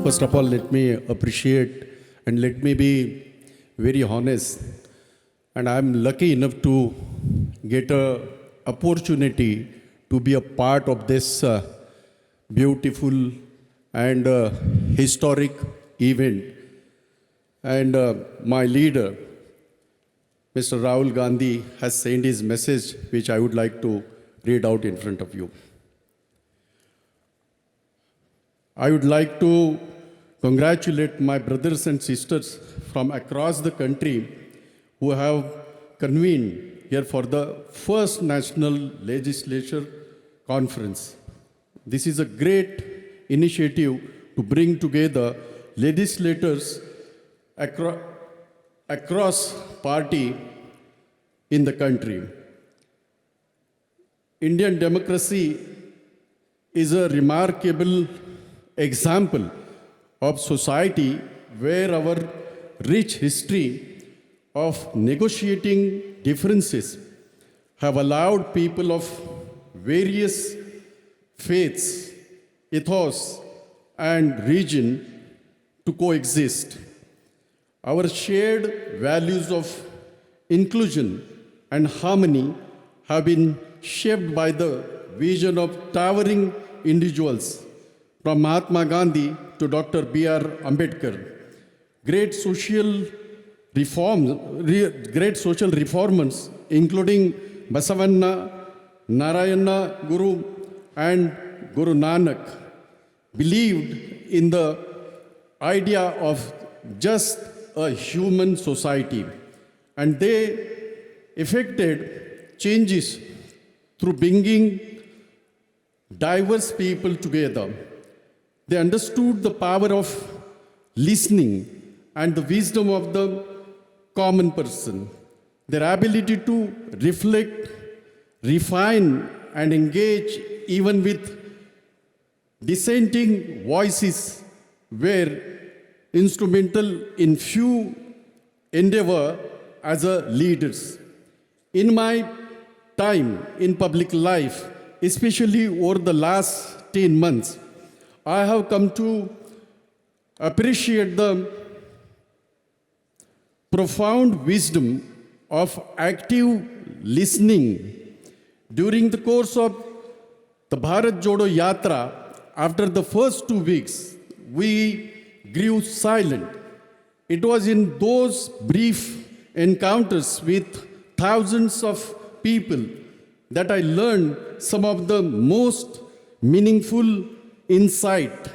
First of all, let me appreciate and let me be very honest. And I'm lucky enough to get a opportunity to be a part of this beautiful and historic event. And my leader, Mr. Rahul Gandhi, has sent his message, which I would like to read out in front of you. I would like to congratulate my brothers and sisters from across the country who have convened here for the first National Legislature Conference. This is a great initiative to bring together legislators across party in the country. Indian democracy is a remarkable example of society where our rich history of negotiating differences have allowed people of various faiths, ethos, and region to coexist. Our shared values of inclusion and harmony have been shaped by the vision of towering individuals from Mahatma Gandhi to Dr. B.R. Ambedkar. Great social reformers, including Basavanna, Narayana Guru, and Guru Nanak, believed in the idea of just a human society, and they effected changes through bringing diverse people together. They understood the power of listening and the wisdom of the common person. Their ability to reflect, refine, and engage even with dissenting voices were instrumental in few endeavor as a leaders. In my time in public life, especially over the last 10 months, I have come to appreciate the profound wisdom of active listening. During the course of the Bharat Jodo Yatra, after the first 2 weeks, we grew silent. It was in those brief encounters with thousands of people that I learned some of the most meaningful insight.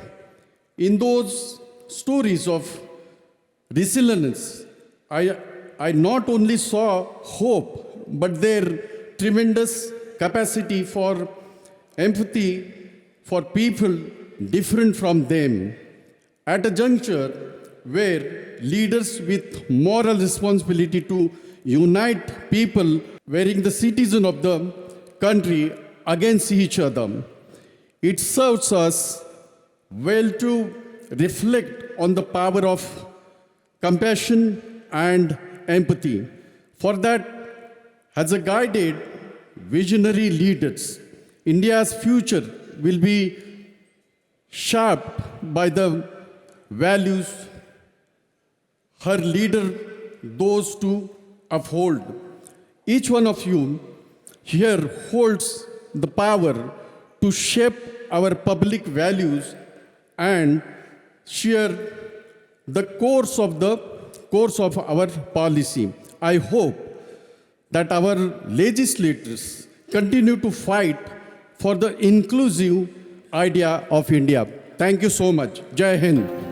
In those stories of resilience, I not only saw hope, but their tremendous capacity for empathy for people different from them. At a juncture where leaders with moral responsibility to unite people wearing the citizen of the country against each other, it serves us well to reflect on the power of compassion and empathy. For that, as a guided visionary leaders, India's future will be shaped by the values her leader those to uphold. Each one of you here holds the power to shape our public values and share the course of our policy. I hope that our legislators continue to fight for the inclusive idea of India. Thank you so much. Jai Hind.